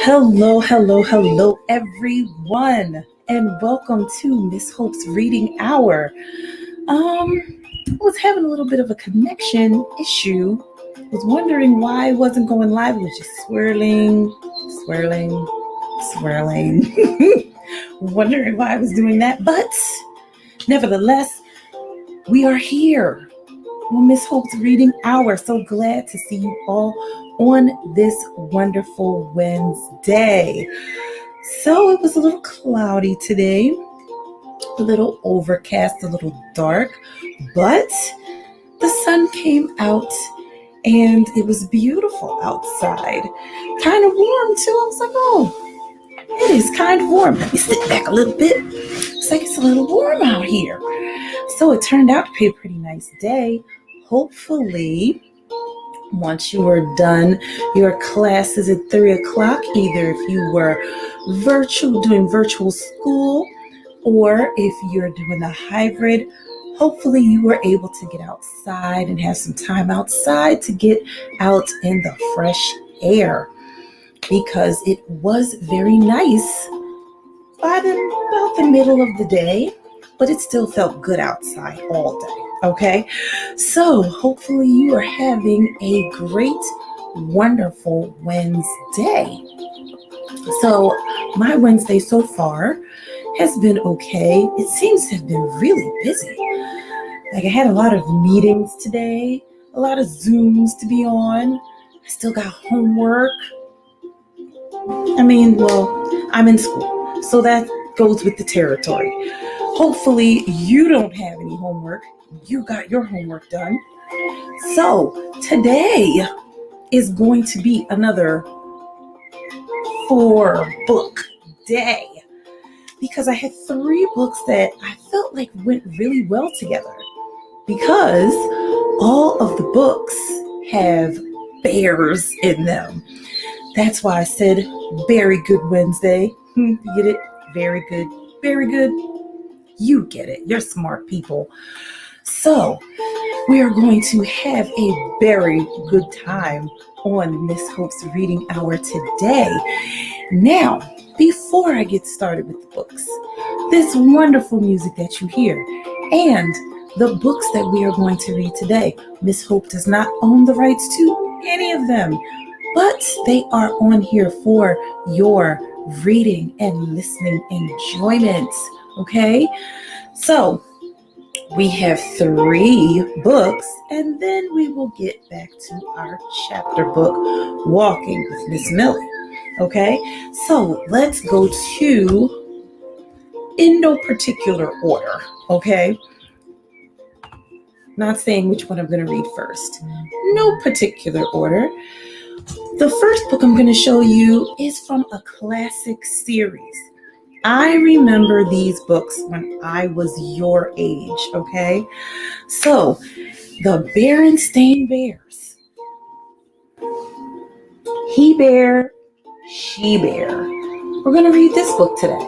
Hello, everyone, and welcome to Miss Hope's Reading Hour. I was having a little bit of a connection issue. Was wondering why I wasn't going live. It was just swirling. Wondering why I was doing that, but nevertheless, we are here on Miss Hope's Reading Hour. So glad to see you all on this wonderful Wednesday. So it was a little cloudy today, a little overcast, a little dark, but the sun came out and it was beautiful outside. Kind of warm too. I was like, oh, it is kind of warm. Let me sit back a little bit. It's like it's a little warm out here. So it turned out to be a pretty nice day. Hopefully, once you are done your classes at 3 o'clock, either if you were doing virtual school or if you're doing a hybrid, hopefully you were able to get outside and have some time outside to get out in the fresh air, because it was very nice by about the middle of the day, but it still felt good outside all day. Okay, so hopefully you are having a great, wonderful Wednesday. So my Wednesday so far has been okay. It seems to have been really busy. Like I had a lot of meetings today, a lot of Zooms to be on. I still got homework. I'm in school, so that goes with the territory. Hopefully you don't have any homework. You got your homework done. So today is going to be another 4-book day, because I had 3 books that I felt like went really well together, because all of the books have bears in them. That's why I said very good Wednesday. You get it? Very good. Very good. You get it. You're smart people. So we are going to have a very good time on Miss Hope's Reading Hour today. Now, before I get started with the books, this wonderful music that you hear and the books that we are going to read today, Miss Hope does not own the rights to any of them, but they are on here for your reading and listening enjoyment. Okay? So we have 3 books, and then we will get back to our chapter book, Walking with Miss Millie. Okay, so let's go to, in no particular order, okay? Not saying which one I'm going to read first. No particular order. The first book I'm going to show you is from a classic series. I remember these books when I was your age, okay? So, the Berenstain Bears. He Bear, She Bear. We're going to read this book today.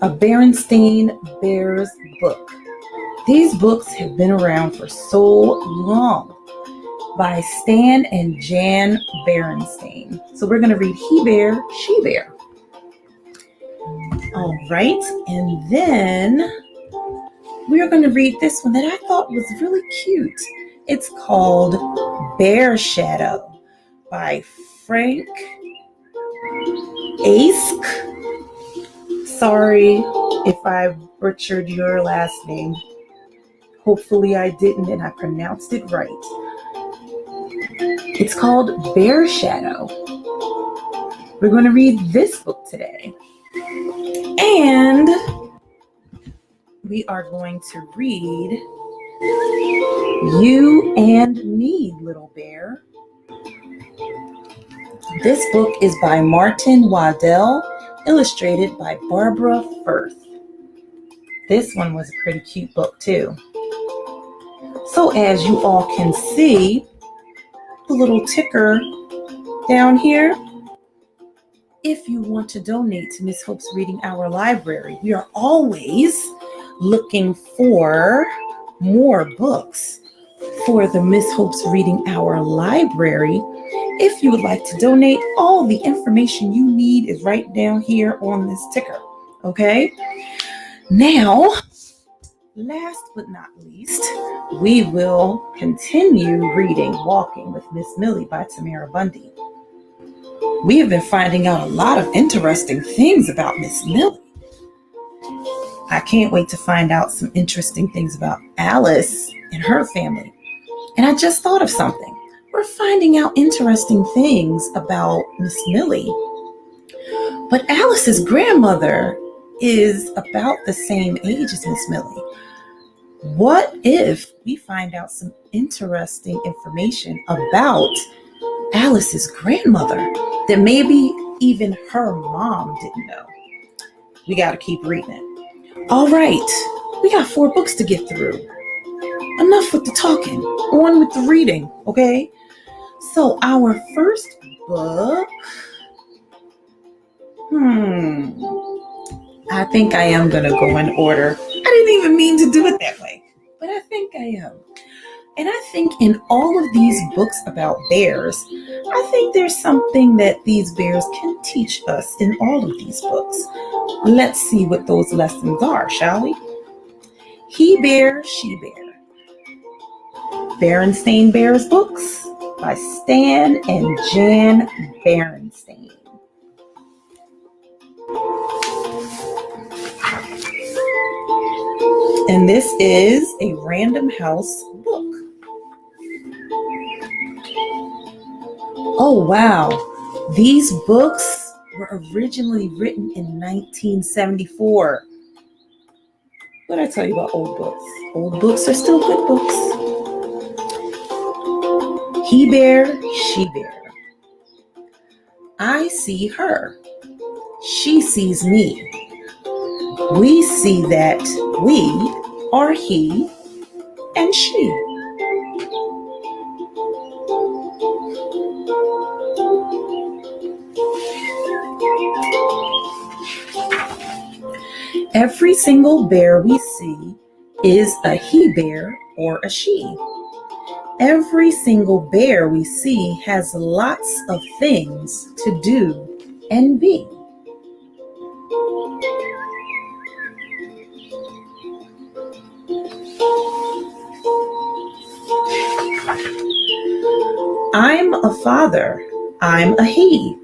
A Berenstain Bears book. These books have been around for so long, by Stan and Jan Berenstain. So we're going to read He Bear, She Bear. All right, and then we are going to read this one that I thought was really cute. It's called Bear Shadow by Frank Ask. Sorry if I butchered your last name. Hopefully I didn't and I pronounced it right. It's called Bear Shadow. We're going to read this book today. And we are going to read You and Me, Little Bear. This book is by Martin Waddell, illustrated by Barbara Firth. This one was a pretty cute book too. So as you all can see, the little ticker down here, if you want to donate to Miss Hope's Reading Hour Library, we are always looking for more books for the Miss Hope's Reading Hour Library. If you would like to donate, all the information you need is right down here on this ticker. Okay? Now, last but not least, we will continue reading Walking with Miss Millie by Tamara Bundy. We have been finding out a lot of interesting things about Miss Millie. I can't wait to find out some interesting things about Alice and her family. And I just thought of something. We're finding out interesting things about Miss Millie. But Alice's grandmother is about the same age as Miss Millie. What if we find out some interesting information about Alice's grandmother that maybe even her mom didn't know? We got to keep reading it. All right, we got 4 books to get through. Enough with the talking, on with the reading, okay? So our first book, I think I am going to go in order. I didn't even mean to do it that way, but I think I am. And I think in all of these books about bears, I think there's something that these bears can teach us in all of these books. Let's see what those lessons are, shall we? He Bear, She Bear. Berenstain Bears books by Stan and Jan Berenstain. And this is a Random House book. Oh, wow. These books were originally written in 1974. What did I tell you about old books? Old books are still good books. He Bear, She Bear. I see her. She sees me. We see that we are he and she. Every single bear we see is a he bear or a she. Every single bear we see has lots of things to do and be. I'm a father. I'm a he.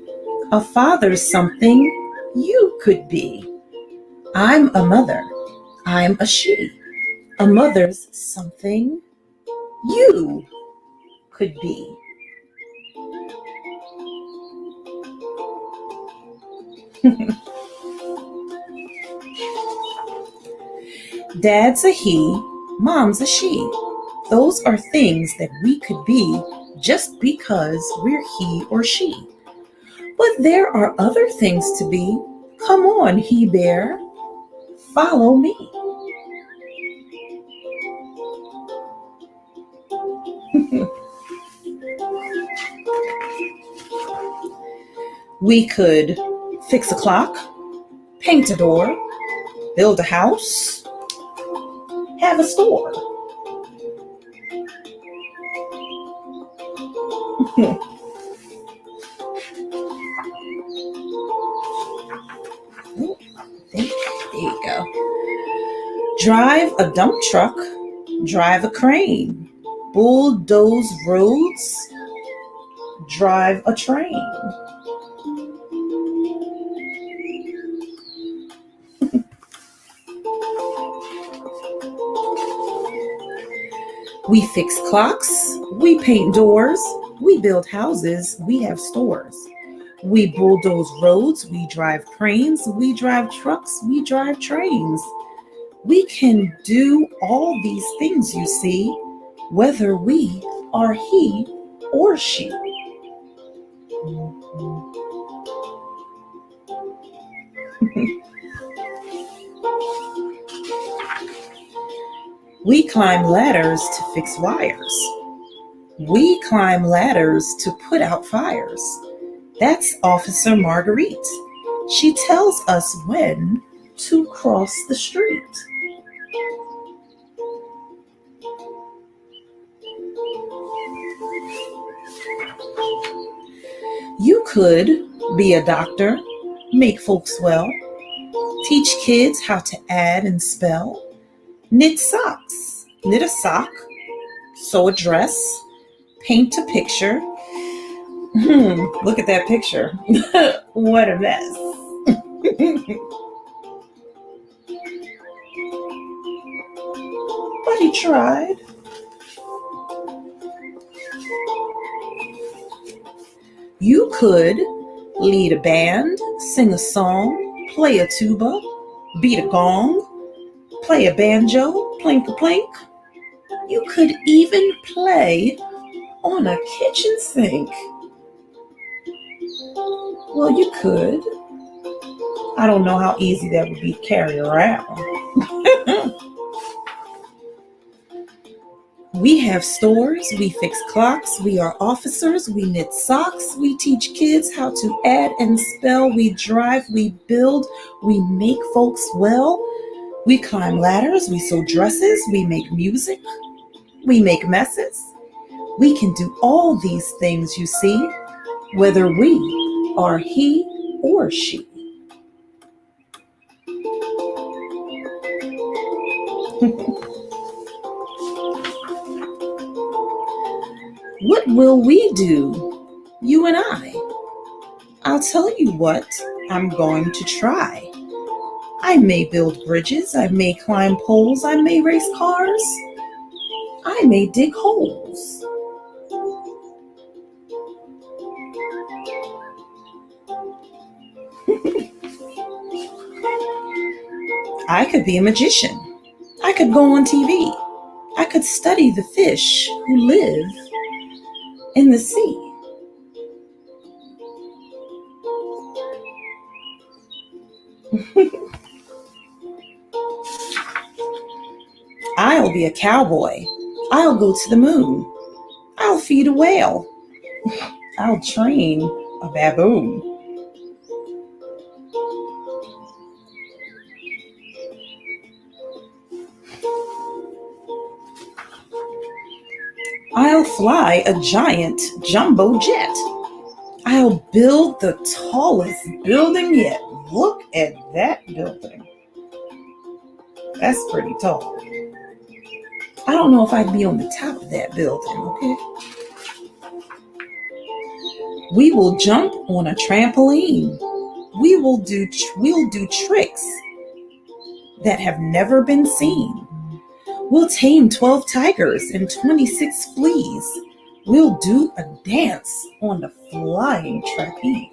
A father's something you could be. I'm a mother. I'm a she. A mother's something you could be. Dad's a he, mom's a she. Those are things that we could be just because we're he or she. But there are other things to be. Come on, he bear, follow me. We could fix a clock, paint a door, build a house, have a store. There you go. Drive a dump truck, drive a crane, bulldoze roads, drive a train. We fix clocks, we paint doors, we build houses, we have stores. We bulldoze roads, we drive cranes, we drive trucks, we drive trains. We can do all these things, you see, whether we are he or she. We climb ladders to fix wires. We climb ladders to put out fires. That's Officer Marguerite. She tells us when to cross the street. You could be a doctor, make folks well, teach kids how to add and spell, knit socks, knit a sock, sew a dress, paint a picture. Look at that picture. What a mess. But he tried. You could lead a band, sing a song, play a tuba, beat a gong, play a banjo, plink a plink. You could even play on a kitchen sink. Well, you could. I don't know how easy that would be to carry around. We have stores, we fix clocks, we are officers, we knit socks, we teach kids how to add and spell, we drive, we build, we make folks well, we climb ladders, we sew dresses, we make music, we make messes. We can do all these things, you see, whether we are he or she. What will we do, you and I? I'll tell you what I'm going to try. I may build bridges, I may climb poles, I may race cars, I may dig holes. I could be a magician. I could go on TV. I could study the fish who live in the sea. I'll be a cowboy. I'll go to the moon. I'll feed a whale. I'll train a baboon. I'll fly a giant jumbo jet. I'll build the tallest building yet. Look at that building. That's pretty tall. I don't know if I'd be on the top of that building, okay? We will jump on a trampoline. We'll do tricks that have never been seen. We'll tame 12 tigers and 26 fleas. We'll do a dance on the flying trapeze.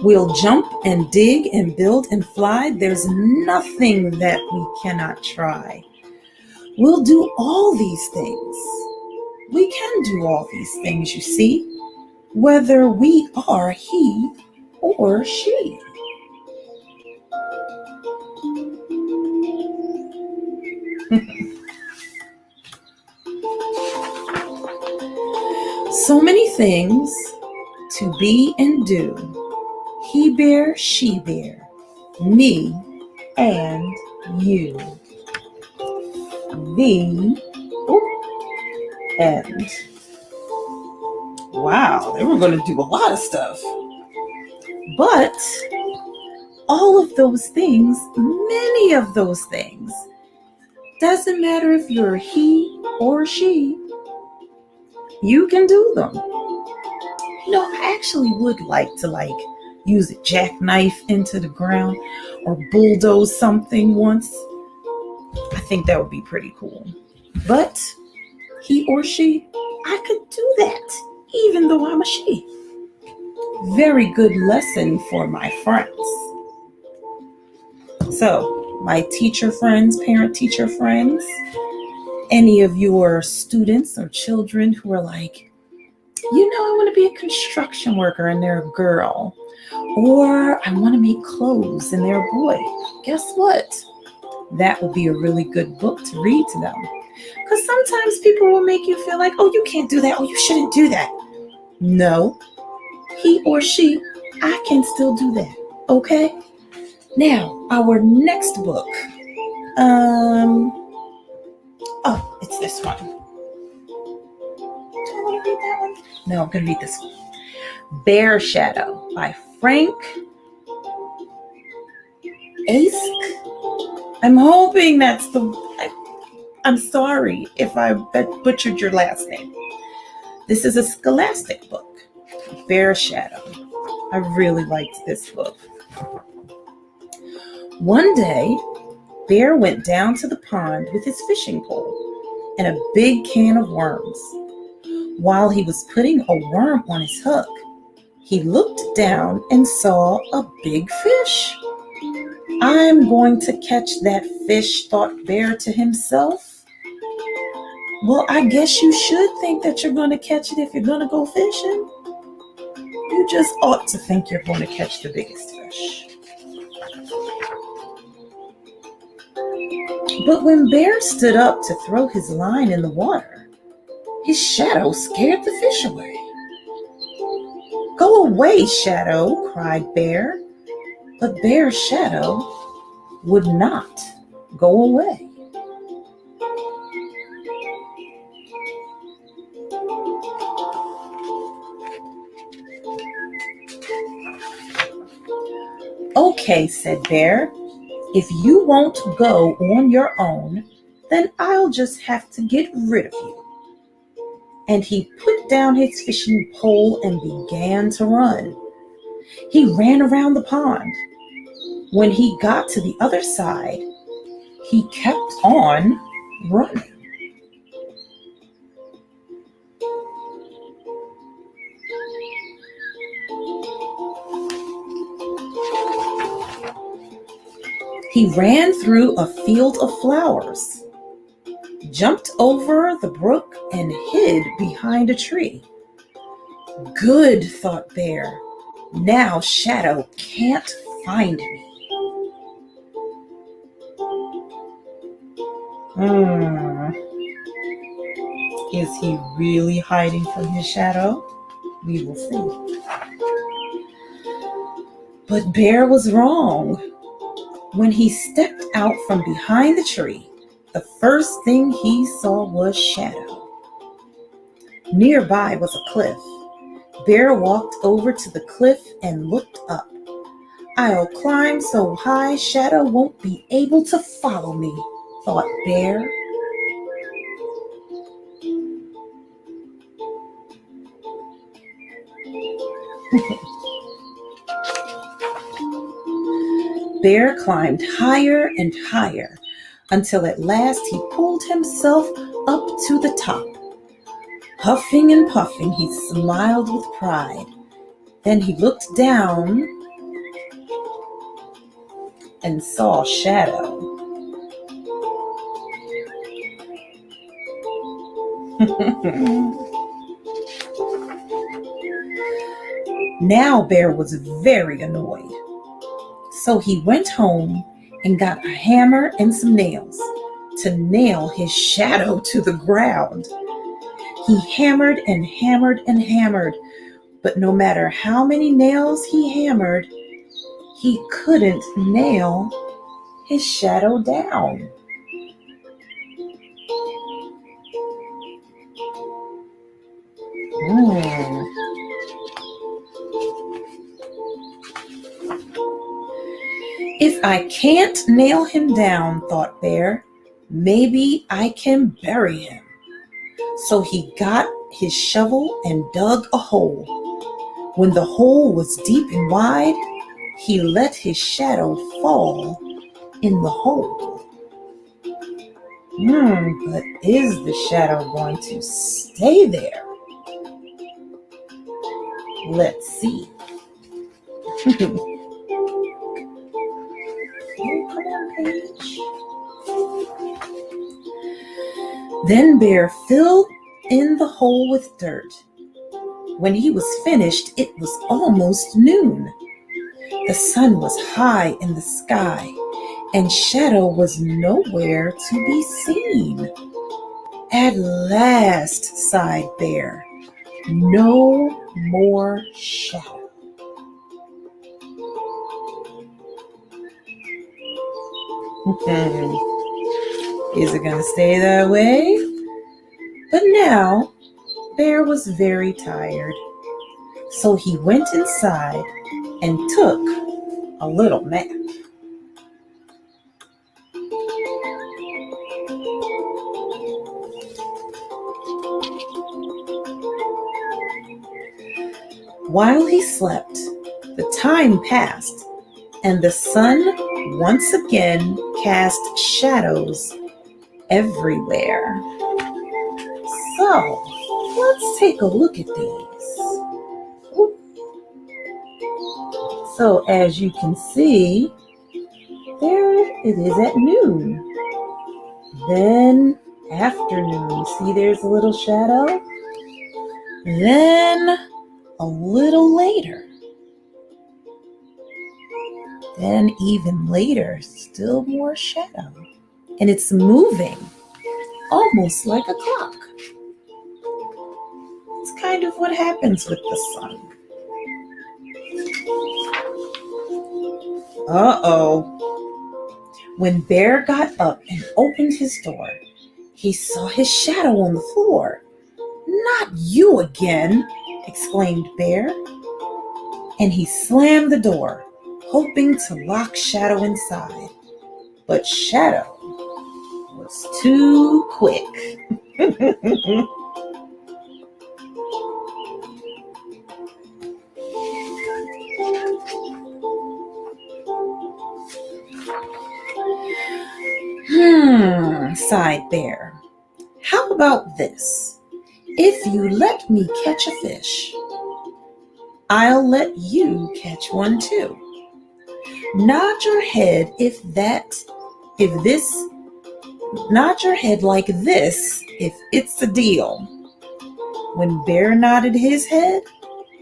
We'll jump and dig and build and fly. There's nothing that we cannot try. We'll do all these things. We can do all these things, you see, whether we are he or she. So many things to be and do. He bear, she bear, me and you. The end. Wow, they were going to do a lot of stuff. But all of those things, many of those things, doesn't matter if you're he or she, you can do them. You know, I actually would like to use a jackknife into the ground or bulldoze something once. I think that would be pretty cool. But he or she, I could do that, even though I'm a she. Very good lesson for my friends. So, my teacher friends, parent-teacher friends, any of your students or children who are like, you know, I want to be a construction worker and they're a girl. Or I want to make clothes and they're a boy. Guess what? That would be a really good book to read to them. Because sometimes people will make you feel like, oh, you can't do that. Oh, you shouldn't do that. No, he or she, I can still do that. Okay? Now, our next book, Oh, it's this one. Do I want to read that one? No, I'm going to read this one. Bear Shadow by Frank Ask. I'm hoping that's I'm sorry if I butchered your last name. This is a scholastic book, Bear Shadow. I really liked this book. One day, Bear went down to the pond with his fishing pole and a big can of worms. While he was putting a worm on his hook, he looked down and saw a big fish. I'm going to catch that fish, thought Bear to himself. Well, I guess you should think that you're going to catch it if you're going to go fishing. You just ought to think you're going to catch the biggest fish. But when Bear stood up to throw his line in the water, his shadow scared the fish away. Go away, Shadow, cried Bear. But Bear's shadow would not go away. Okay, said Bear, if you won't go on your own, then I'll just have to get rid of you. And he put down his fishing pole and began to run. He ran around the pond. When he got to the other side, he kept on running. He ran through a field of flowers, jumped over the brook, and hid behind a tree. Good, thought Bear. Now Shadow can't find me. Is he really hiding from his shadow? We will see. But Bear was wrong. When he stepped out from behind the tree, the first thing he saw was Shadow. Nearby was a cliff. Bear walked over to the cliff and looked up. I'll climb so high Shadow won't be able to follow me, thought Bear. Bear climbed higher and higher until at last he pulled himself up to the top. Huffing and puffing, he smiled with pride. Then he looked down and saw Shadow. Now Bear was very annoyed. So he went home and got a hammer and some nails to nail his shadow to the ground. He hammered and hammered and hammered, but no matter how many nails he hammered, he couldn't nail his shadow down. If I can't nail him down, thought Bear, maybe I can bury him. So he got his shovel and dug a hole. When the hole was deep and wide, he let his shadow fall in the hole. But is the shadow going to stay there? Let's see. Come on, page. Then Bear filled in the hole with dirt. When he was finished, it was almost noon. The sun was high in the sky, and Shadow was nowhere to be seen. At last, sighed Bear, no more shadow. Is it going to stay that way? But now, Bear was very tired. So he went inside and took a little nap. While he slept, the time passed, and the sun once again cast shadows everywhere. So, let's take a look at these. So, as you can see, there it is at noon. Then afternoon, see there's a little shadow? Then a little later. Then even later, still more shadow. And it's moving, almost like a clock. It's kind of what happens with the sun. Uh-oh. When Bear got up and opened his door, he saw his shadow on the floor. "Not you again," exclaimed Bear. And he slammed the door, hoping to lock Shadow inside. But Shadow was too quick. Sighed Bear. "How about this? If you let me catch a fish, I'll let you catch one too. Nod your head nod your head like this if it's a deal." When Bear nodded his head,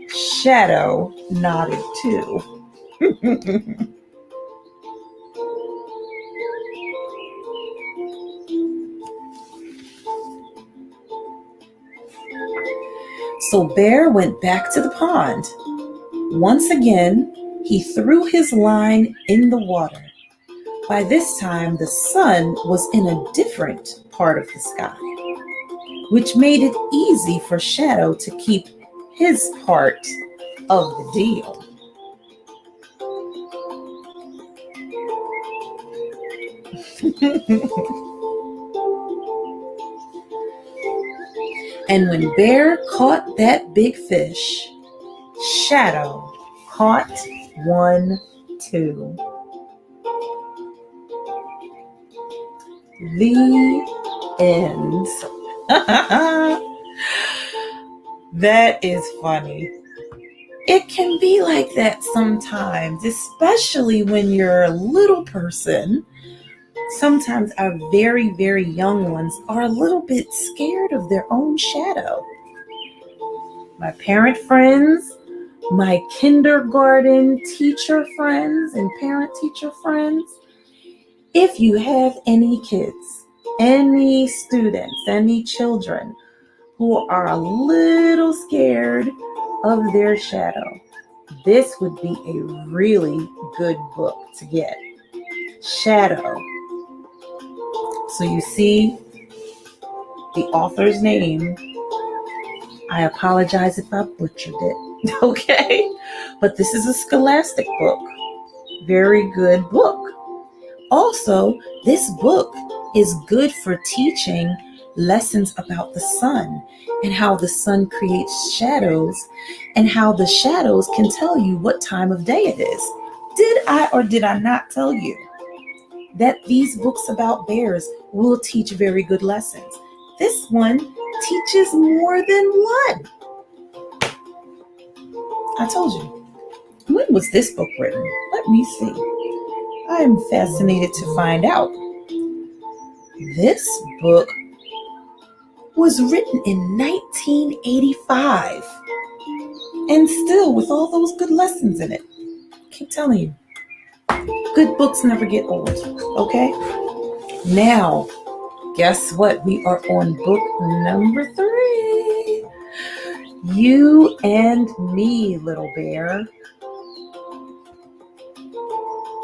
Shadow nodded too. So Bear went back to the pond. Once again, he threw his line in the water. By this time, the sun was in a different part of the sky, which made it easy for Shadow to keep his part of the deal. And when Bear caught that big fish, Shadow caught one too. The end. That is funny. It can be like that sometimes, especially when you're a little person. Sometimes our very, very young ones are a little bit scared of their own shadow. My parent friends, my kindergarten teacher friends, and parent-teacher friends, if you have any kids, any students, any children who are a little scared of their shadow, this would be a really good book to get. Shadow. So you see the author's name. I apologize if I butchered it, okay? But this is a scholastic book. Very good book. Also, this book is good for teaching lessons about the sun and how the sun creates shadows and how the shadows can tell you what time of day it is. Did I or did I not tell you that these books about bears will teach very good lessons? This one teaches more than one. I told you. When was this book written? Let me see. I am fascinated to find out. This book was written in 1985 and still with all those good lessons in it. I keep telling you, good books never get old, okay? Now, guess what? We are on book number 3. You and Me, Little Bear.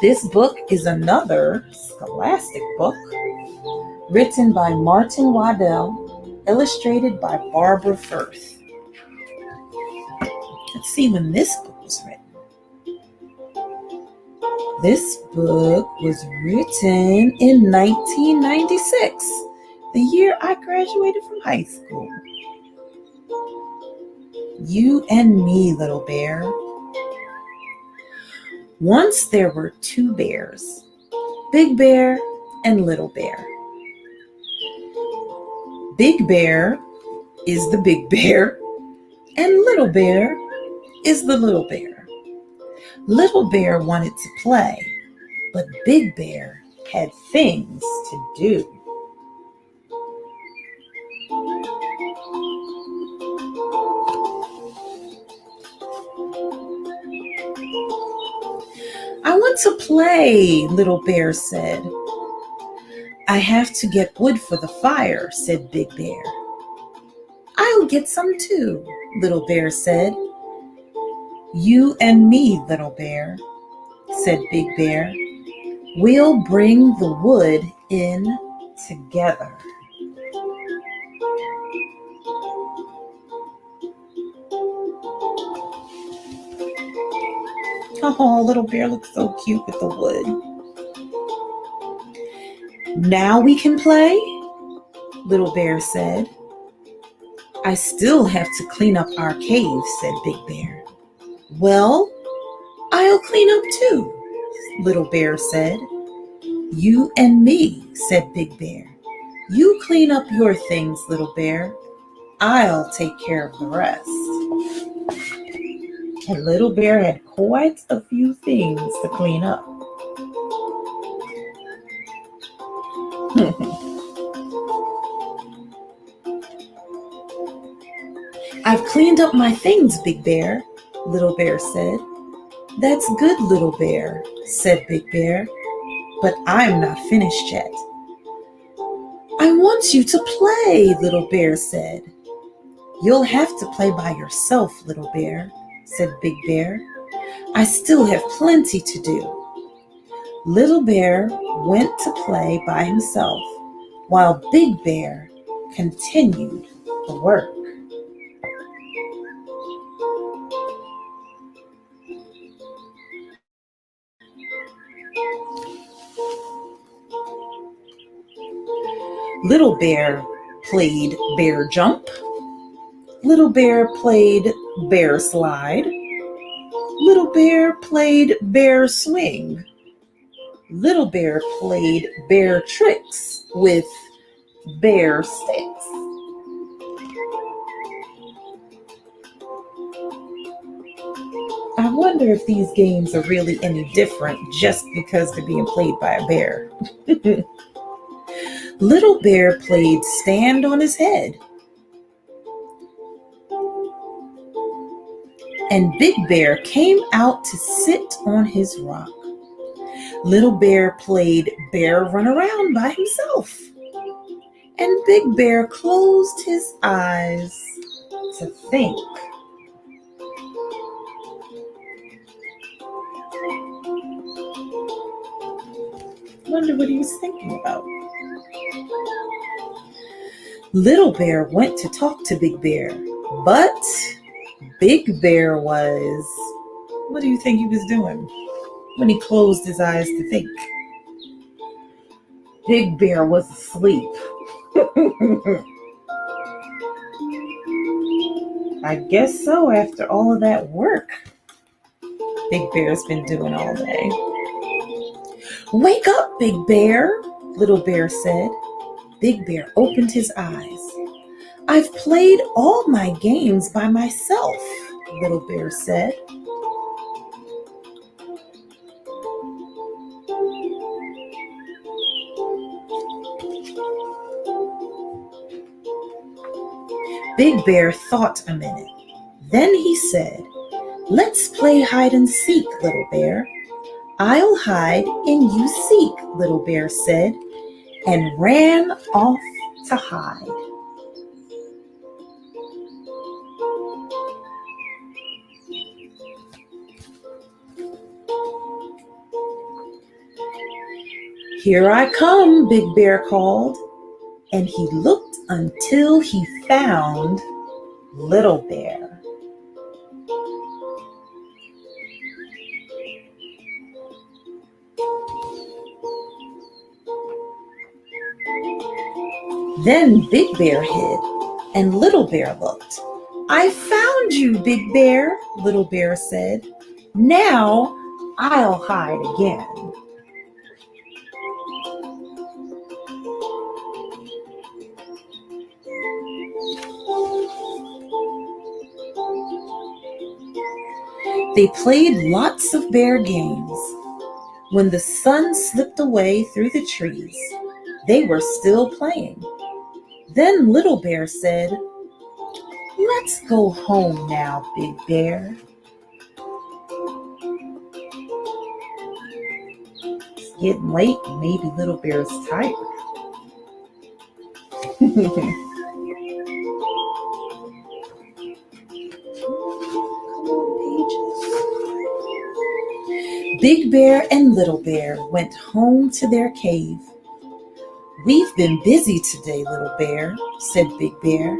This book is another scholastic book. written by Martin Waddell, illustrated by Barbara Firth. Let's see when this book was written. This book was written in 1996, the year I graduated from high school. You and me, little bear. Once there were two bears, Big Bear and Little Bear. Big Bear is the big bear, and Little Bear is the little bear. Little Bear wanted to play, but Big Bear had things to do. I want to play, Little Bear said. I have to get wood for the fire, said Big Bear. I'll get some too, Little Bear said. You and me, Little Bear, said Big Bear. We'll bring the wood in together. Oh, Little Bear looks so cute with the wood. Now we can play, Little Bear said. I still have to clean up our cave, said Big Bear. Well, I'll clean up too, Little Bear said. You and me, said Big Bear. You clean up your things, Little Bear. I'll take care of the rest. And Little Bear had quite a few things to clean up. I've cleaned up my things, Big Bear, Little Bear said. That's good, Little Bear, said Big Bear, but I'm not finished yet. I want you to play, Little Bear said. You'll have to play by yourself, Little Bear, said Big Bear. I still have plenty to do. Little Bear went to play by himself while Big Bear continued the work. Little Bear played bear jump. Little Bear played bear slide. Little Bear played bear swing. Little Bear played bear tricks with bear sticks. I wonder if these games are really any different just because they're being played by a bear. Little Bear played stand on his head. And Big Bear came out to sit on his rock. Little Bear played bear run around by himself. And Big Bear closed his eyes to think. Wonder what he was thinking about. Little Bear went to talk to Big Bear, but Big Bear was... What do you think he was doing when he closed his eyes to think? Big Bear was asleep. I guess so, after all of that work Big Bear's been doing all day. Wake up, Big Bear, Little Bear said. Big Bear opened his eyes. I've played all my games by myself, Little Bear said. Big Bear thought a minute. Then he said, let's play hide and seek, Little Bear. I'll hide and you seek, Little Bear said, and ran off to hide. "Here I come," Big Bear called, and he looked until he found Little Bear. Then Big Bear hid, and Little Bear looked. "I found you, Big Bear," Little Bear said. "Now I'll hide again." They played lots of bear games. When the sun slipped away through the trees, they were still playing. Then Little Bear said, "Let's go home now, Big Bear." It's getting late, and maybe Little Bear's tired. Big Bear and Little Bear went home to their cave. "We've been busy today, Little Bear," said Big Bear.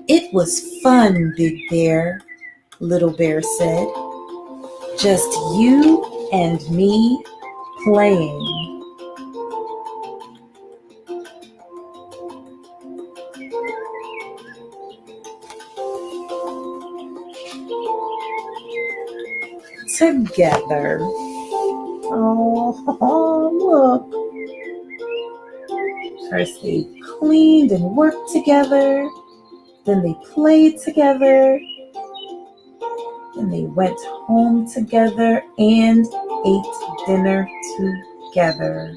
"It was fun, Big Bear," Little Bear said. "Just you and me playing." Together. Oh, look. First they cleaned and worked together. Then they played together. Then they went home together and ate dinner together.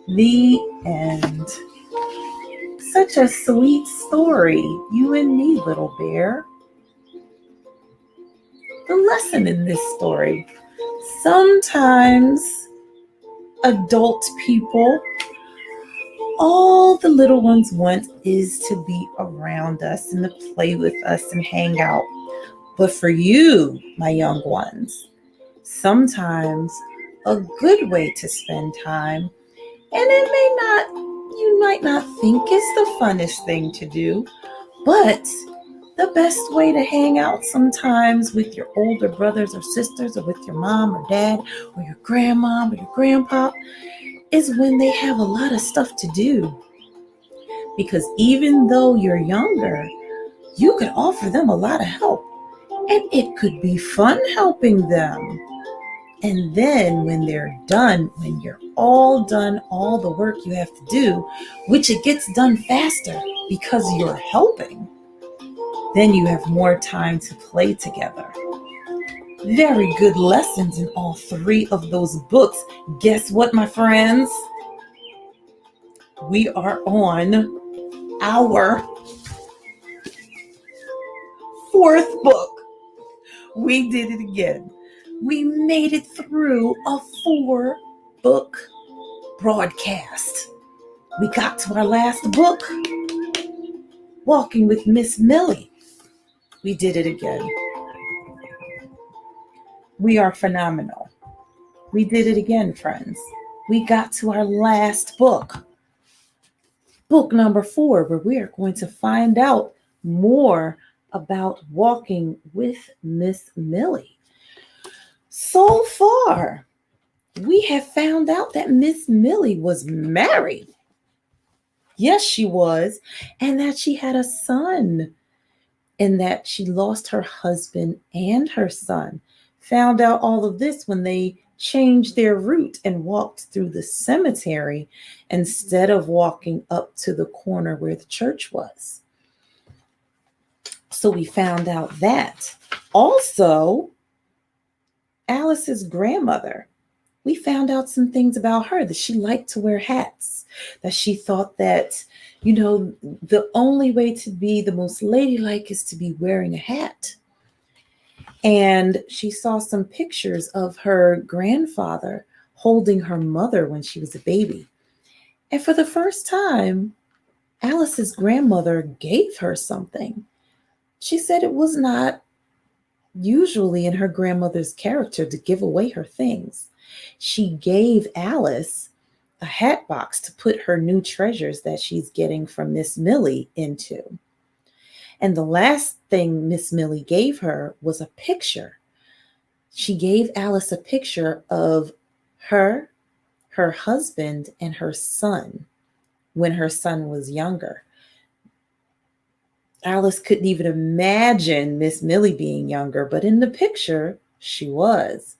The end. Such a sweet story, you and me, Little Bear. The lesson in this story: sometimes adult people, all the little ones want is to be around us and to play with us and hang out. But for you, my young ones, sometimes a good way to spend time, and you might not think it's the funnest thing to do, but the best way to hang out sometimes with your older brothers or sisters, or with your mom or dad, or your grandma or your grandpa, is when they have a lot of stuff to do. Because even though you're younger, you could offer them a lot of help, and it could be fun helping them. And then when they're done, when you're all done, all the work you have to do, which it gets done faster because you're helping, then you have more time to play together. Very good lessons in all three of those books. Guess what, my friends? We are on our fourth book. We did it again. We made it through a 4-book broadcast. We got to our last book, Walking with Miss Millie. We did it again. We are phenomenal. We did it again, friends. We got to our last book, book number 4, where we are going to find out more about walking with Miss Millie. So far, we have found out that Miss Millie was married. Yes, she was. And that she had a son. And that she lost her husband and her son. Found out all of this when they changed their route and walked through the cemetery instead of walking up to the corner where the church was. So we found out that. Also, Alice's grandmother, we found out some things about her, that she liked to wear hats, that she thought that, the only way to be the most ladylike is to be wearing a hat. And she saw some pictures of her grandfather holding her mother when she was a baby. And for the first time, Alice's grandmother gave her something. She said it was not usually in her grandmother's character to give away her things. She gave Alice a hat box to put her new treasures that she's getting from Miss Millie into. And the last thing Miss Millie gave her was a picture. She gave Alice a picture of her, her husband, and her son when her son was younger. Alice couldn't even imagine Miss Millie being younger, but in the picture, she was.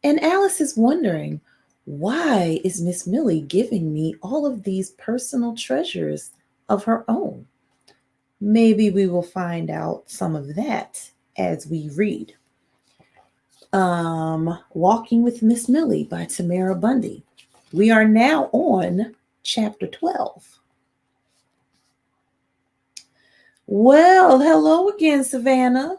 And Alice is wondering, why is Miss Millie giving me all of these personal treasures of her own? Maybe we will find out some of that as we read. Walking with Miss Millie by Tamara Bundy. We are now on chapter 12. Well, hello again, Savannah.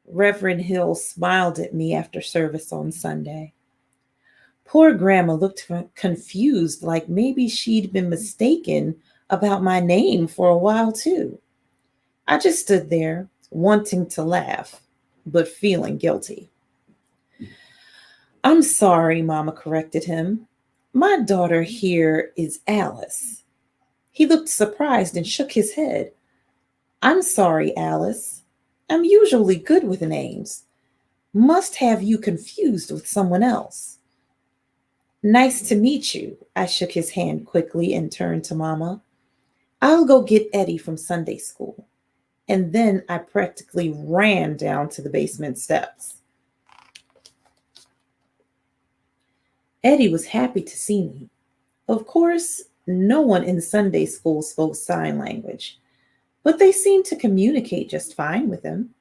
Reverend Hill smiled at me after service on Sunday. Poor Grandma looked confused, like maybe she'd been mistaken about my name for a while, too. I just stood there, wanting to laugh, but feeling guilty. I'm sorry, Mama corrected him. My daughter here is Alice. He looked surprised and shook his head. I'm sorry, Alice. I'm usually good with names. Must have you confused with someone else. Nice to meet you. I shook his hand quickly and turned to Mama. I'll go get Eddie from Sunday school. And then I practically ran down to the basement steps. Eddie was happy to see me. Of course, no one in Sunday school spoke sign language, but they seemed to communicate just fine with him.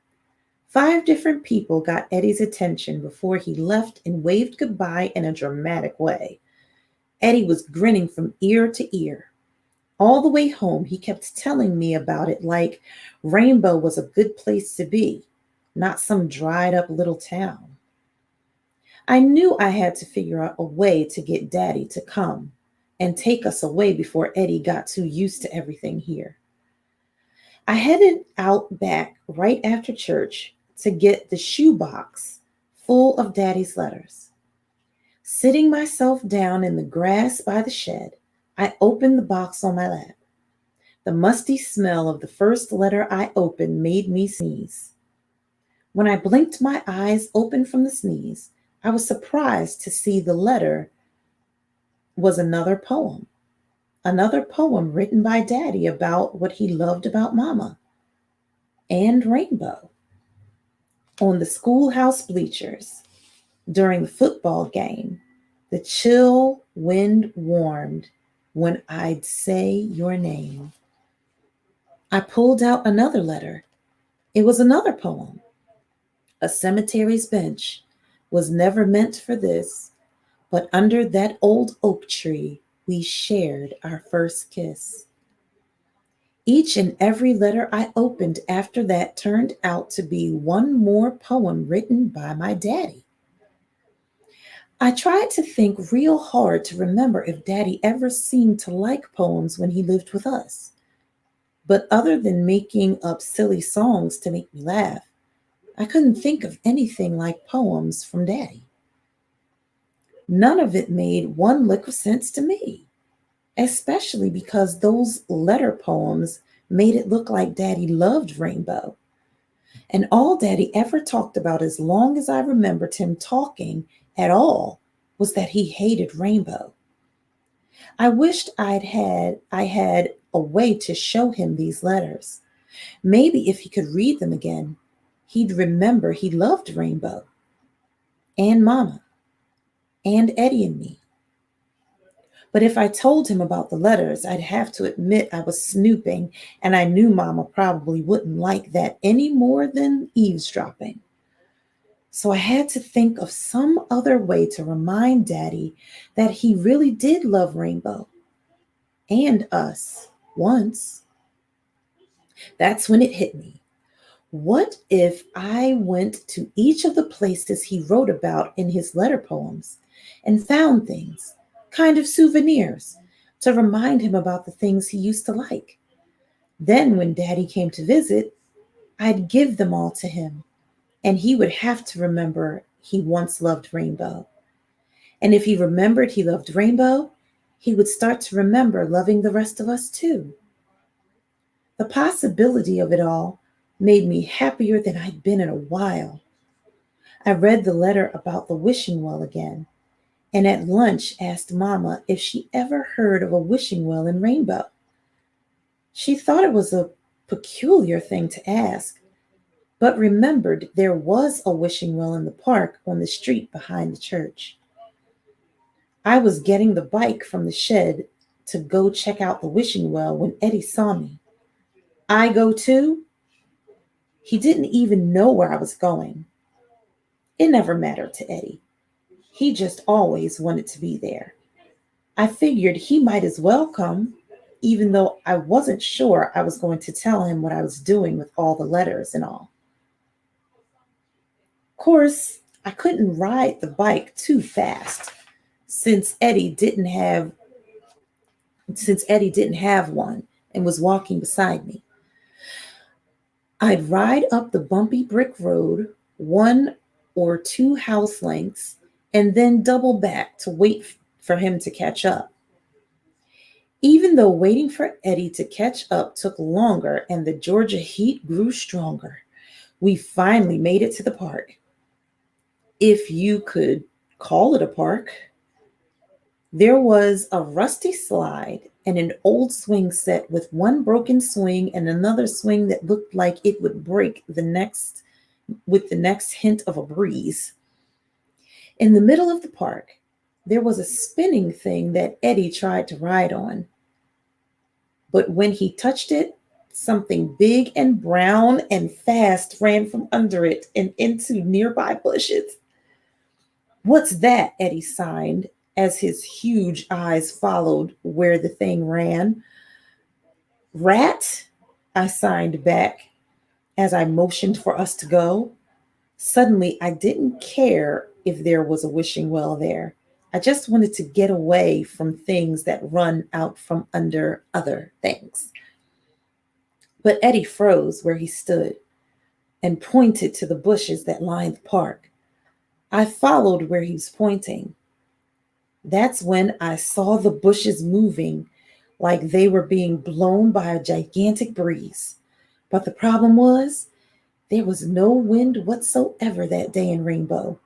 5 different people got Eddie's attention before he left and waved goodbye in a dramatic way. Eddie was grinning from ear to ear. All the way home, he kept telling me about it like Rainbow was a good place to be, not some dried up little town. I knew I had to figure out a way to get Daddy to come and take us away before Eddie got too used to everything here. I headed out back right after church to get the shoebox full of Daddy's letters. Sitting myself down in the grass by the shed, I opened the box on my lap. The musty smell of the first letter I opened made me sneeze. When I blinked my eyes open from the sneeze, I was surprised to see the letter was another poem written by Daddy about what he loved about Mama and Rainbow. On the schoolhouse bleachers, during the football game, the chill wind warmed when I'd say your name. I pulled out another letter. It was another poem. A cemetery's bench was never meant for this, but under that old oak tree, we shared our first kiss. Each and every letter I opened after that turned out to be one more poem written by my daddy. I tried to think real hard to remember if Daddy ever seemed to like poems when he lived with us. But other than making up silly songs to make me laugh, I couldn't think of anything like poems from Daddy. None of it made one lick of sense to me, especially because those letter poems made it look like Daddy loved Rainbow. And all Daddy ever talked about, as long as I remembered him talking at all, was that he hated Rainbow. I wished I had a way to show him these letters. Maybe if he could read them again, he'd remember he loved Rainbow and Mama and Eddie and me. But if I told him about the letters, I'd have to admit I was snooping, and I knew Mama probably wouldn't like that any more than eavesdropping. So I had to think of some other way to remind Daddy that he really did love Rainbow and us once. That's when it hit me. What if I went to each of the places he wrote about in his letter poems and found things, kind of souvenirs, to remind him about the things he used to like? Then when Daddy came to visit, I'd give them all to him, and he would have to remember he once loved Rainbow. And if he remembered he loved Rainbow, he would start to remember loving the rest of us too. The possibility of it all made me happier than I'd been in a while. I read the letter about the wishing well again, and at lunch asked Mama if she ever heard of a wishing well in Rainbow. She thought it was a peculiar thing to ask, but remembered there was a wishing well in the park on the street behind the church. I was getting the bike from the shed to go check out the wishing well when Eddie saw me. I go too? He didn't even know where I was going. It never mattered to Eddie. He just always wanted to be there. I figured he might as well come, even though I wasn't sure I was going to tell him what I was doing with all the letters and all. Of course, I couldn't ride the bike too fast since Eddie didn't have one and was walking beside me. I'd ride up the bumpy brick road 1 or 2 house lengths and then double back to wait for him to catch up. Even though waiting for Eddie to catch up took longer and the Georgia heat grew stronger, we finally made it to the park. If you could call it a park. There was a rusty slide and an old swing set with one broken swing and another swing that looked like it would break with the next hint of a breeze. In the middle of the park, there was a spinning thing that Eddie tried to ride on. But when he touched it, something big and brown and fast ran from under it and into nearby bushes. "What's that?" Eddie sighed as his huge eyes followed where the thing ran. "Rat?" I signed back as I motioned for us to go. Suddenly, I didn't care if there was a wishing well there. I just wanted to get away from things that run out from under other things. But Eddie froze where he stood and pointed to the bushes that lined the park. I followed where he was pointing. That's when I saw the bushes moving like they were being blown by a gigantic breeze. But the problem was, there was no wind whatsoever that day in Rainbow.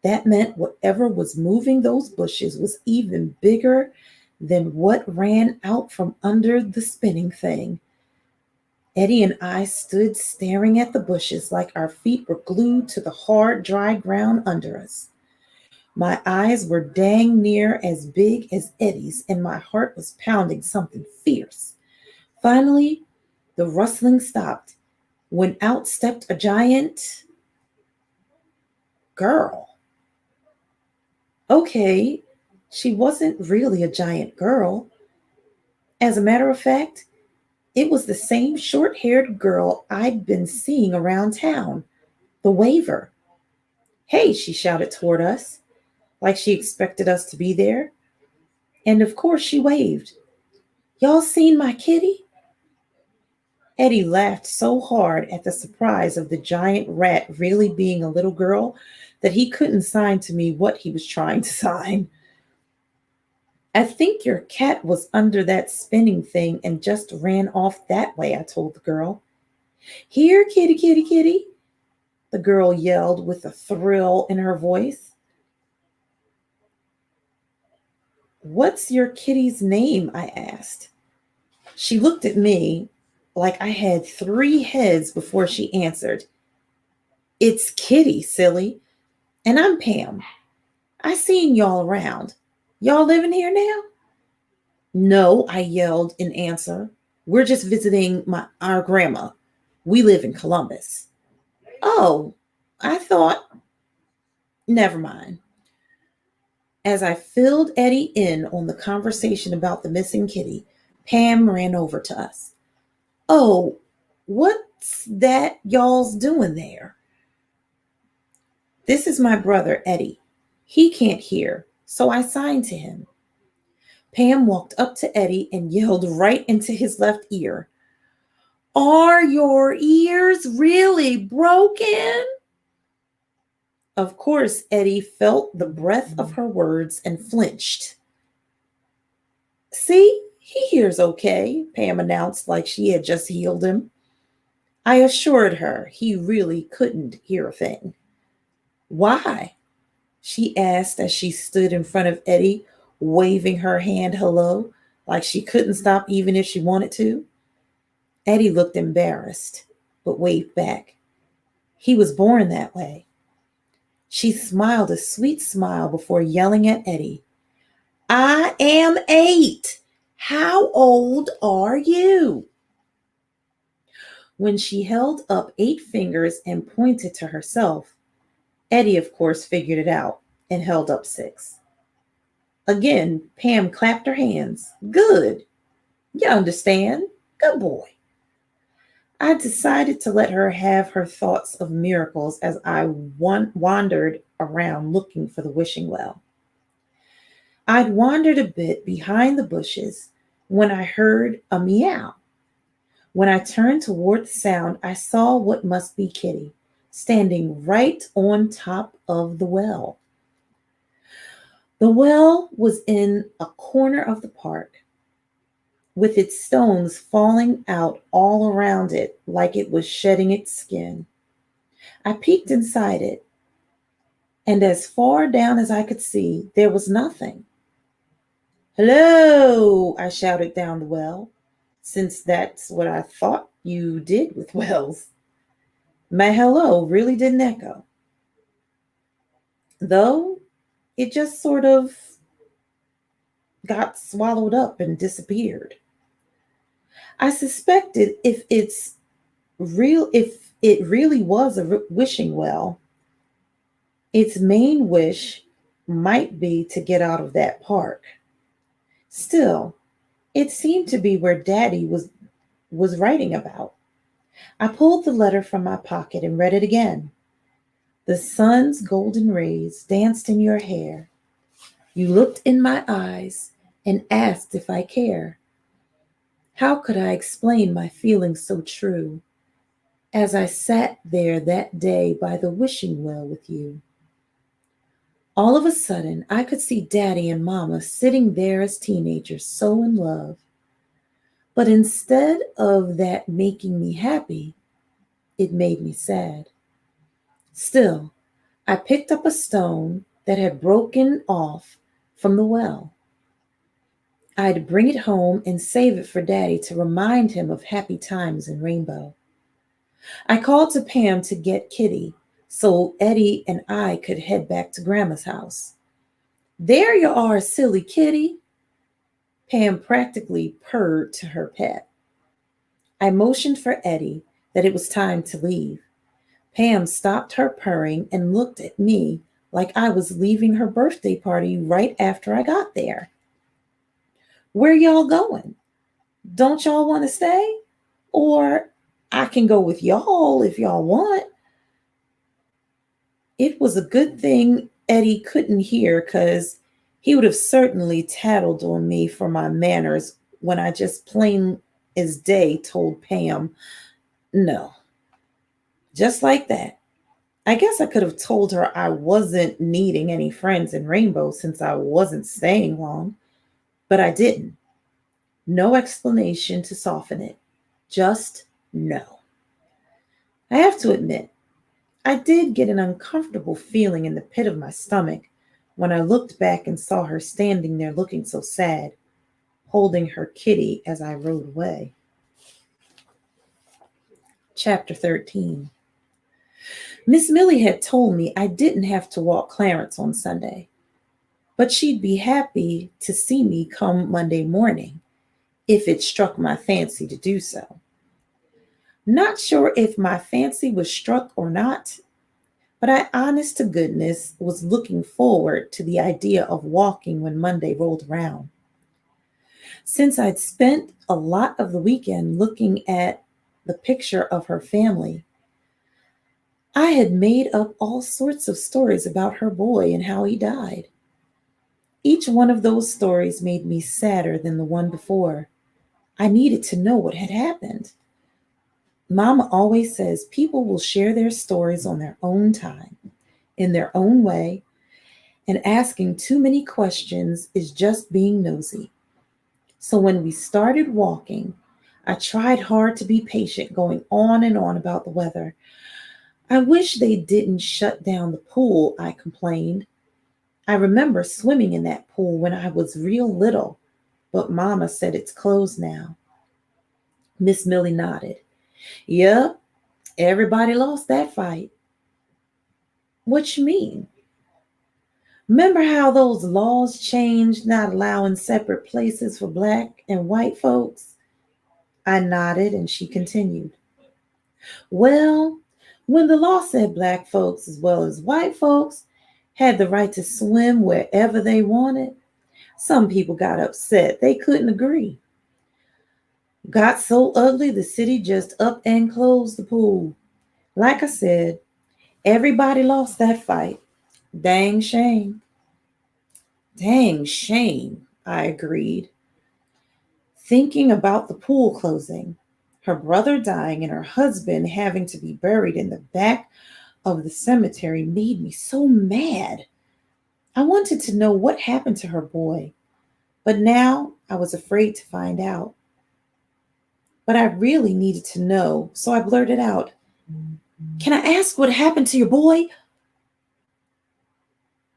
That meant whatever was moving those bushes was even bigger than what ran out from under the spinning thing. Eddie and I stood staring at the bushes like our feet were glued to the hard, dry ground under us. My eyes were dang near as big as Eddie's, and my heart was pounding something fierce. Finally, the rustling stopped when out stepped a giant girl. Okay, she wasn't really a giant girl. As a matter of fact, it was the same short-haired girl I'd been seeing around town, the waver. "Hey," she shouted toward us, like she expected us to be there. And of course she waved. "Y'all seen my kitty?" Eddie laughed so hard at the surprise of the giant rat really being a little girl that he couldn't sign to me what he was trying to sign. "I think your cat was under that spinning thing and just ran off that way," I told the girl. "Here, kitty, kitty, kitty," the girl yelled with a thrill in her voice. "What's your kitty's name?" I asked. She looked at me like I had 3 heads before she answered. "It's Kitty, silly. And I'm Pam. I seen y'all around. Y'all living here now?" "No," I yelled in answer. "We're just visiting our grandma. We live in Columbus." "Oh, I thought..." Never mind. As I filled Eddie in on the conversation about the missing kitty, Pam ran over to us. "Oh, what's that y'all's doing there?" "This is my brother, Eddie. He can't hear, so I signed to him." Pam walked up to Eddie and yelled right into his left ear, "Are your ears really broken?" Of course, Eddie felt the breath of her words and flinched. See, he hears okay, Pam announced like she had just healed him. I assured her he really couldn't hear a thing. Why? She asked as she stood in front of Eddie, waving her hand hello, like she couldn't stop even if she wanted to. Eddie looked embarrassed, but waved back. He was born that way. She smiled a sweet smile before yelling at Eddie, I am 8. How old are you? When she held up 8 fingers and pointed to herself, Eddie, of course, figured it out and held up 6. Again, Pam clapped her hands. Good. You understand. Good boy. I decided to let her have her thoughts of miracles as I wandered around looking for the wishing well. I'd wandered a bit behind the bushes when I heard a meow. When I turned toward the sound, I saw what must be Kitty, standing right on top of the well. The well was in a corner of the park, with its stones falling out all around it like it was shedding its skin. I peeked inside it, and as far down as I could see, there was nothing. Hello, I shouted down the well, since that's what I thought you did with wells. My hello really didn't echo, though it just sort of got swallowed up and disappeared. I suspected if it really was a wishing well, its main wish might be to get out of that park. Still, it seemed to be where Daddy was writing about. I pulled the letter from my pocket and read it again. The sun's golden rays danced in your hair. You looked in my eyes and asked if I care. How could I explain my feelings so true as I sat there that day by the wishing well with you? All of a sudden, I could see Daddy and Mama sitting there as teenagers, so in love. But instead of that making me happy, it made me sad. Still, I picked up a stone that had broken off from the well. I'd bring it home and save it for Daddy to remind him of happy times in Rainbow. I called to Pam to get Kitty so Eddie and I could head back to Grandma's house. There you are, silly kitty. Pam practically purred to her pet. I motioned for Eddie that it was time to leave. Pam stopped her purring and looked at me like I was leaving her birthday party right after I got there. Where y'all going? Don't y'all want to stay? Or I can go with y'all if y'all want. It was a good thing Eddie couldn't hear because he would have certainly tattled on me for my manners when I just plain as day told Pam no. Just like that. I guess I could have told her I wasn't needing any friends in Rainbow since I wasn't staying long, but I didn't. No explanation to soften it. Just no. I have to admit, I did get an uncomfortable feeling in the pit of my stomach when I looked back and saw her standing there looking so sad, holding her kitty as I rode away. Chapter 13. Miss Millie had told me I didn't have to walk Clarence on Sunday, but she'd be happy to see me come Monday morning if it struck my fancy to do so. Not sure if my fancy was struck or not, but I honest to goodness was looking forward to the idea of walking when Monday rolled around. Since I'd spent a lot of the weekend looking at the picture of her family, I had made up all sorts of stories about her boy and how he died. Each one of those stories made me sadder than the one before. I needed to know what had happened. Mama always says people will share their stories on their own time, in their own way, and asking too many questions is just being nosy. So when we started walking, I tried hard to be patient, going on and on about the weather. I wish they didn't shut down the pool, I complained. I remember swimming in that pool when I was real little, but Mama said it's closed now. Miss Millie nodded. Yep, everybody lost that fight. What you mean? Remember how those laws changed, not allowing separate places for black and white folks? I nodded and she continued. Well, when the law said black folks as well as white folks had the right to swim wherever they wanted, some people got upset. They couldn't agree. Got so ugly, the city just up and closed the pool. Like I said, everybody lost that fight. Dang shame. Dang shame, I agreed. Thinking about the pool closing, her brother dying, and her husband having to be buried in the back of the cemetery made me so mad. I wanted to know what happened to her boy, but now I was afraid to find out. But I really needed to know, so I blurted out, Can I ask what happened to your boy?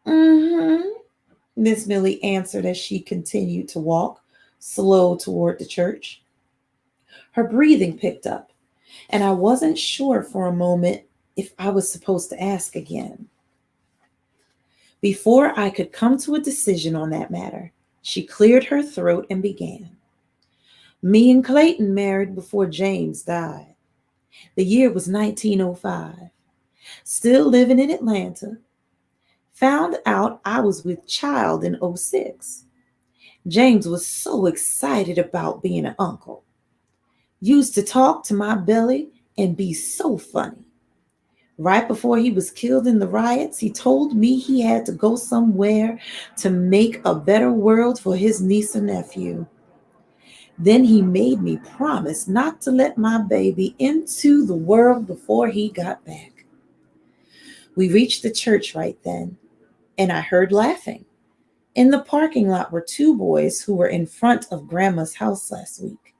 Mm-hmm, Miss Millie answered as she continued to walk, slow toward the church. Her breathing picked up, and I wasn't sure for a moment if I was supposed to ask again. Before I could come to a decision on that matter, she cleared her throat and began. Me and Clayton married before James died. The year was 1905. Still living in Atlanta. Found out I was with child in '06. James was so excited about being an uncle. Used to talk to my belly and be so funny. Right before he was killed in the riots, he told me he had to go somewhere to make a better world for his niece and nephew. Then he made me promise not to let my baby into the world before he got back. We reached the church right then, and I heard laughing. In the parking lot were two boys who were in front of Grandma's house last week.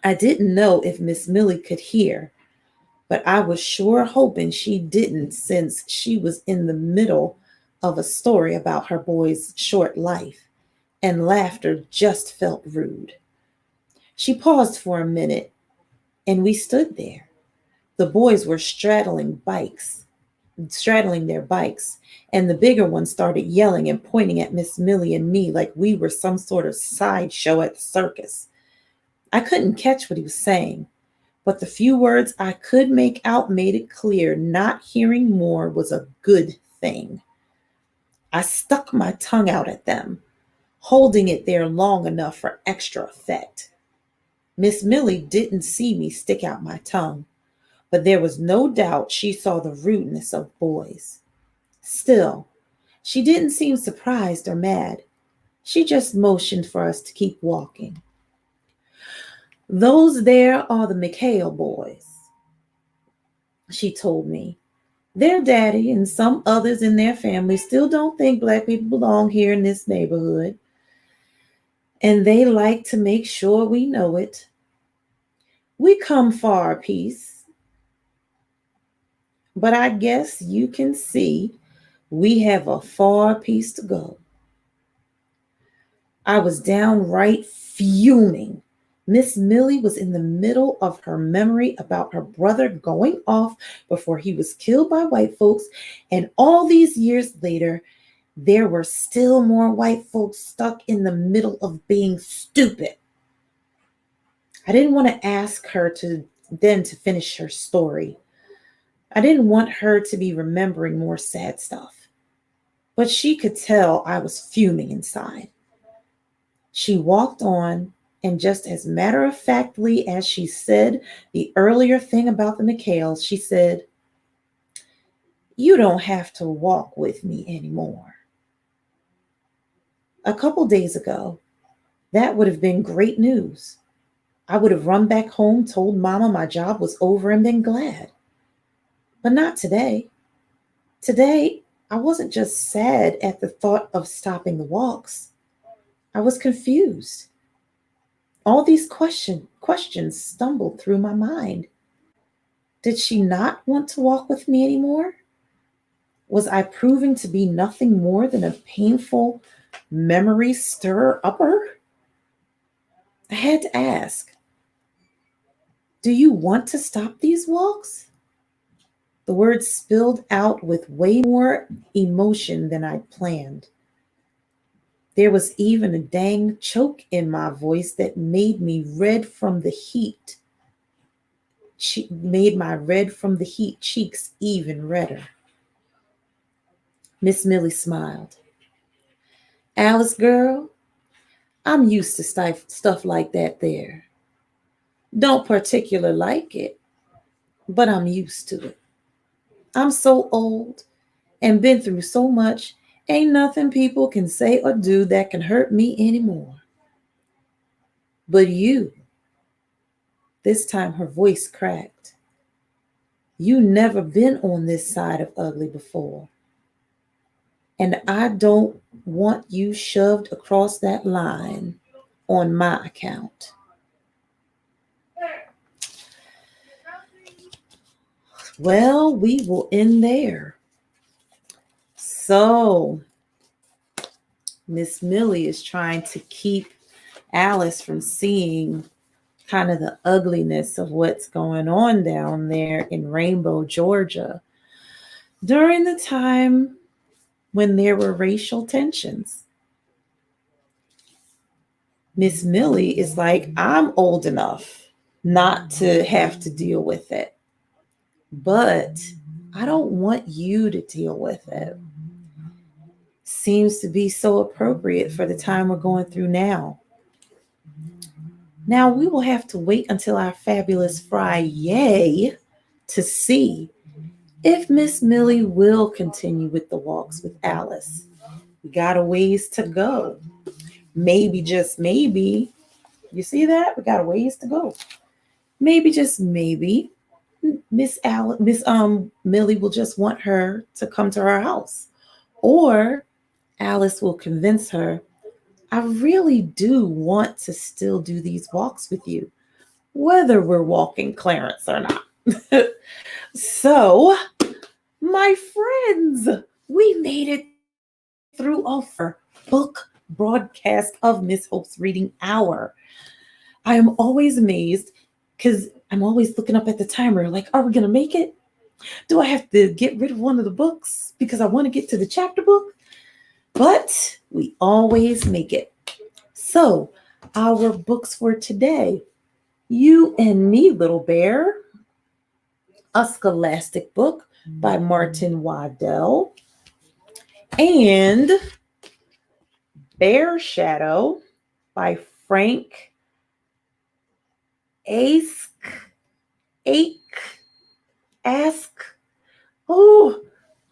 I didn't know if Miss Millie could hear, but I was sure hoping she didn't since she was in the middle of a story about her boy's short life, and laughter just felt rude. She paused for a minute, and we stood there. The boys were straddling their bikes, and the bigger one started yelling and pointing at Miss Millie and me like we were some sort of sideshow at the circus. I couldn't catch what he was saying, but the few words I could make out made it clear not hearing more was a good thing. I stuck my tongue out at them, holding it there long enough for extra effect. Miss Millie didn't see me stick out my tongue, but there was no doubt she saw the rudeness of boys. Still, she didn't seem surprised or mad. She just motioned for us to keep walking. Those there are the McHale boys, she told me. Their daddy and some others in their family still don't think black people belong here in this neighborhood, and they like to make sure we know it. We come far apiece, but I guess you can see we have a far piece to go. I was downright fuming. Miss Millie was in the middle of her memory about her brother going off before he was killed by white folks, and all these years later, there were still more white folks stuck in the middle of being stupid. I didn't want to ask her to finish her story. I didn't want her to be remembering more sad stuff, but she could tell I was fuming inside. She walked on, and just as matter of factly as she said the earlier thing about the McHales, she said, You don't have to walk with me anymore. A couple days ago, that would have been great news. I would have run back home, told Mama my job was over, and been glad. But not today. Today, I wasn't just sad at the thought of stopping the walks. I was confused. All these questions stumbled through my mind. Did she not want to walk with me anymore? Was I proving to be nothing more than a painful memory stir upper? I had to ask, do you want to stop these walks? The words spilled out with way more emotion than I'd planned. There was even a dang choke in my voice that made me red from the heat. She made my red from the heat cheeks even redder. Miss Millie smiled. Alice girl, I'm used to stuff like that there. Don't particular like it, but I'm used to it. I'm so old and been through so much, ain't nothing people can say or do that can hurt me anymore. But you, this time her voice cracked. You never been on this side of ugly before. And I don't want you shoved across that line on my account. Well, we will end there. So, Miss Millie is trying to keep Alice from seeing kind of the ugliness of what's going on down there in Rainbow, Georgia, during the time when there were racial tensions. Miss Millie is like, I'm old enough not to have to deal with it, but I don't want you to deal with it. Seems to be so appropriate for the time we're going through now. Now we will have to wait until our fabulous Friday to see if Miss Millie will continue with the walks with Alice. We got a ways to go. Maybe, just maybe, you see that? We got a ways to go. Maybe, just maybe, Miss Millie will just want her to come to her house. Or Alice will convince her, I really do want to still do these walks with you, whether we're walking Clarence or not. So, my friends, we made it through our book broadcast of Miss Hope's Reading Hour. I am always amazed because I'm always looking up at the timer like, are we going to make it? Do I have to get rid of one of the books because I want to get to the chapter book? But we always make it. So, our books for today, You and Me, Little Bear, a scholastic book by Martin Waddell, and Bear Shadow by Frank Ask. Oh,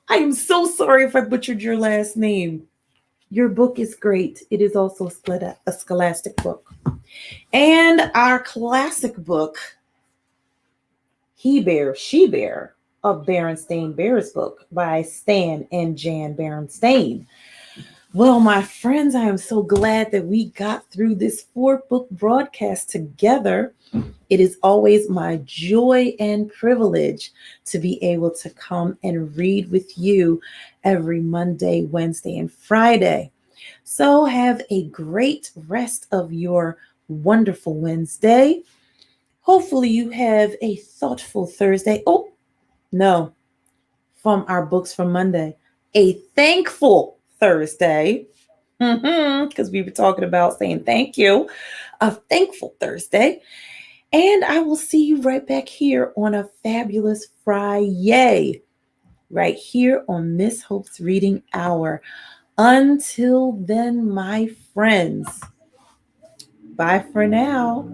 I am so sorry if I butchered your last name. Your book is great. It is also a scholastic book. And our classic book, He Bear, She Bear, of Berenstain Bears book by Stan and Jan Berenstain. Well, my friends, I am so glad that we got through this 4-book broadcast together. It is always my joy and privilege to be able to come and read with you every Monday, Wednesday, and Friday. So have a great rest of your wonderful Wednesday. Hopefully you have a thoughtful Thursday. Oh, no, from our books from Monday, a thankful Thursday, because we were talking about saying thank you, a thankful Thursday. And I will see you right back here on a fabulous Friday, right here on Miss Hope's Reading Hour. Until then, my friends, bye for now.